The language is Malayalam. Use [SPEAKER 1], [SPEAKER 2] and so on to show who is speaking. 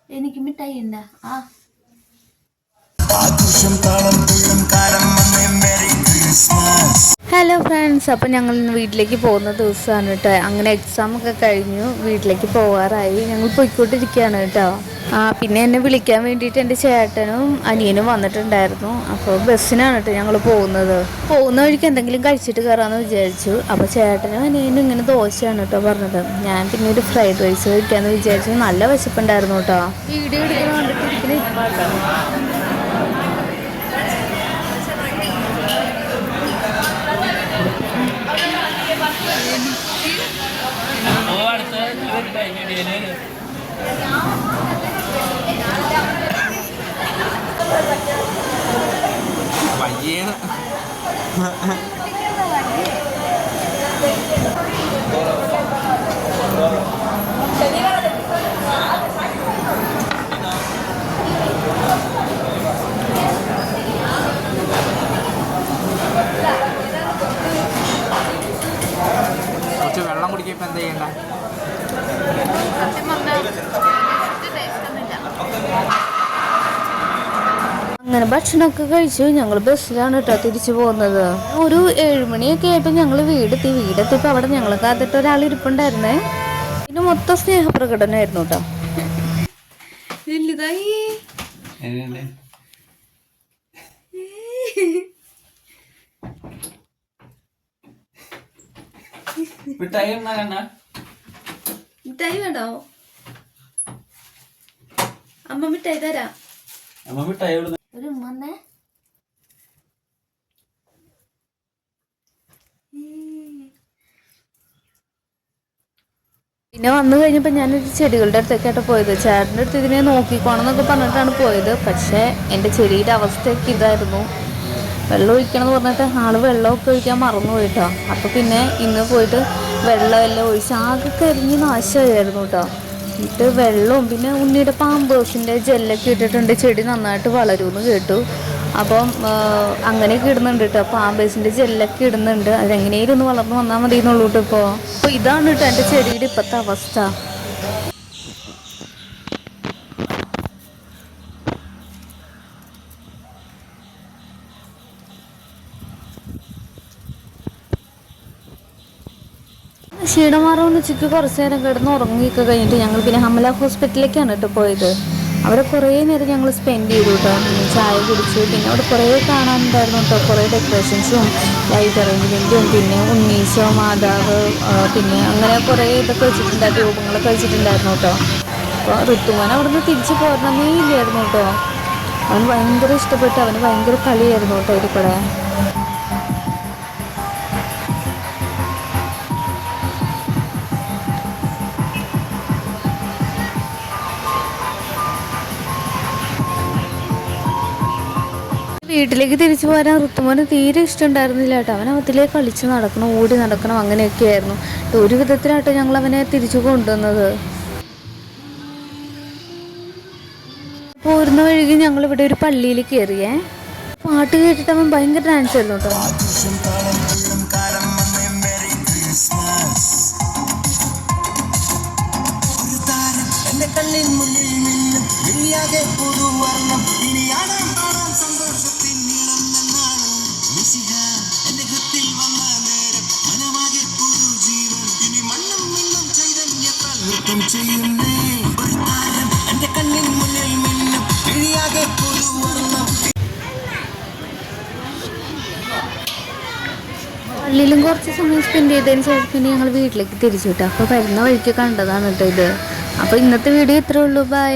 [SPEAKER 1] എനിക്ക് മിഠായി ഉണ്ടാ ആ ഹലോ ഫ്രണ്ട്സ്, അപ്പം ഞങ്ങൾ ഇന്ന് വീട്ടിലേക്ക് പോകുന്ന ദിവസമാണ് കേട്ടോ. അങ്ങനെ എക്സാം ഒക്കെ കഴിഞ്ഞു വീട്ടിലേക്ക് പോകാറായി. ഞങ്ങൾ പോയിക്കൊണ്ടിരിക്കുകയാണ് കേട്ടോ. പിന്നെ എന്നെ വിളിക്കാൻ വേണ്ടിയിട്ട് എൻ്റെ ചേട്ടനും അനിയനും വന്നിട്ടുണ്ടായിരുന്നു. അപ്പോൾ ബസ്സിനാണ് കേട്ടോ ഞങ്ങൾ പോകുന്ന വഴിക്ക് എന്തെങ്കിലും കഴിച്ചിട്ട് കയറാമെന്ന് വിചാരിച്ചു. അപ്പോൾ ചേട്ടനും അനിയനും ഇങ്ങനെ ദോശയാണ് കേട്ടോ പറഞ്ഞത്. ഞാൻ പിന്നെ ഒരു ഫ്രൈഡ് റൈസ് കഴിക്കാമെന്ന് വിചാരിച്ചു. നല്ല വിശപ്പുണ്ടായിരുന്നു കേട്ടോ. വീഡിയോ എടുക്കുന്ന കണ്ടിട്ടിരിക്കുന്ന ഇപ്പാട്ടോ.
[SPEAKER 2] കുറച്ച് വെള്ളം കുടിക്കാൻ ഇപ്പം എന്താ ചെയ്യണ്ട?
[SPEAKER 1] അങ്ങനെ ഭക്ഷണമൊക്കെ കഴിച്ചു. ഞങ്ങൾ ബസ്സിലാണ് കേട്ടോ തിരിച്ചു പോകുന്നത്. ഒരു 7 മണിയൊക്കെ ആയപ്പോൾ ഞങ്ങൾ വീടെത്തിയപ്പോൾ അവിടെ ഞങ്ങളെ കാത്തിട്ട് ഒരാൾ ഇരിപ്പുണ്ടായിരുന്നേ. പിന്നെ മൊത്തം സ്നേഹപ്രകടനമായിരുന്നു കേട്ടോ. മിഠായി വേണോ? അമ്മ മിഠായി തരാം. ഒരു ഉമ്മന്നേ. പിന്നെ വന്നു കഴിഞ്ഞപ്പോൾ ഞാനൊരു ചെടികളുടെ അടുത്തേക്കായിട്ട് പോയത്. ചേട്ടൻ്റെ അടുത്ത് ഇതിനെ നോക്കിക്കോണം എന്നൊക്കെ പറഞ്ഞിട്ടാണ് പോയത്. പക്ഷേ എൻ്റെ ചെടിയുടെ അവസ്ഥയൊക്കെ ഇതായിരുന്നു. വെള്ളം ഒഴിക്കണം എന്ന് പറഞ്ഞിട്ട് ആള് വെള്ളമൊക്കെ ഒഴിക്കാൻ മറന്നു പോയിട്ടോ. അപ്പോൾ പിന്നെ ഇന്ന് പോയിട്ട് വെള്ളമെല്ലാം ഒഴിച്ച് ആകെ കരിഞ്ഞ് നാശമായിരുന്നു കേട്ടോ. എന്നിട്ട് വെള്ളവും പിന്നെ ഉണ്ണിയുടെ പാമ്പേഴ്സിൻ്റെ ജെല്ലൊക്കെ ഇട്ടിട്ടുണ്ട്. ചെടി നന്നായിട്ട് വളരുമെന്ന് കേട്ടു. അപ്പം അങ്ങനെയൊക്കെ ഇടുന്നുണ്ട് കേട്ടോ. പാമ്പേഴ്സിൻ്റെ ജെല്ലൊക്കെ ഇടുന്നുണ്ട്. അതെങ്ങനെയും ഒന്ന് വളർന്ന് വന്നാൽ മതി എന്നുള്ളൂ കേട്ടോ. അപ്പോൾ ഇതാണ് കേട്ടോ എൻ്റെ ചെടിയുടെ ഇപ്പോഴത്തെ അവസ്ഥ. ക്ഷീണമാറോന്ന് ഉച്ചയ്ക്ക് കുറച്ച് നേരം കിടന്ന് ഉറങ്ങിയൊക്കെ കഴിഞ്ഞിട്ട് ഞങ്ങൾ പിന്നെ ഹമല ഹോസ്പിറ്റലിലേക്കാണ് കേട്ടോ പോയത്. അവിടെ കുറേ നേരം ഞങ്ങൾ സ്പെൻഡ് ചെയ്തു കേട്ടോ. ചായ കുടിച്ചു. പിന്നെ അവിടെ കുറേ കാണാനുണ്ടായിരുന്നു കേട്ടോ. കുറേ ഡെക്കറേഷൻസും ലൈറ്റ് അറേഞ്ച്മെൻറ്റും പിന്നെ ഉണ്ണീശോ മാതാവ് പിന്നെ അങ്ങനെ കുറേ ഇതൊക്കെ വെച്ചിട്ടുണ്ടായിരുന്നു. രൂപങ്ങളൊക്കെ വെച്ചിട്ടുണ്ടായിരുന്നു കേട്ടോ. അപ്പോൾ ഋതുമോൻ അവിടെ നിന്ന് തിരിച്ച് പോരണമേ ഇല്ലായിരുന്നു കേട്ടോ. അവന് ഭയങ്കര ഇഷ്ടപ്പെട്ടു. അവന് ഭയങ്കര കളിയായിരുന്നു കേട്ടോ ഇതിൽ കൂടെ. വീട്ടിലേക്ക് തിരിച്ചു പോരാൻ ഋതുമോന് തീരെ ഇഷ്ടമുണ്ടായിരുന്നില്ല കേട്ടോ. അവൻ അവത്തിലേക്ക് കളിച്ച് നടക്കണം, ഓടി നടക്കണം, അങ്ങനെയൊക്കെ ആയിരുന്നു. ഒരു വിധത്തിലാട്ടോ ഞങ്ങൾ അവനെ തിരിച്ചു കൊണ്ടുവന്നത്. പോരുന്ന വഴിക്ക് ഞങ്ങളിവിടെ ഒരു പള്ളിയിൽ കയറിയേ. പാട്ട് കേട്ടിട്ട് അവൻ ഭയങ്കര ഡാൻസ് ആയിരുന്നു കേട്ടോ. പള്ളിയിലും കുറച്ച് സമയം സ്പെൻഡ് ചെയ്തതിന് ശേഷം പിന്നെ ഞങ്ങൾ വീട്ടിലേക്ക് തിരിച്ചു വിട്ടു. അപ്പോൾ വരുന്ന വഴിക്ക് കണ്ടതാണ് കേട്ടോ ഇത്. അപ്പോൾ ഇന്നത്തെ വീഡിയോ ഇത്രേ ഉള്ളൂ. ബൈ.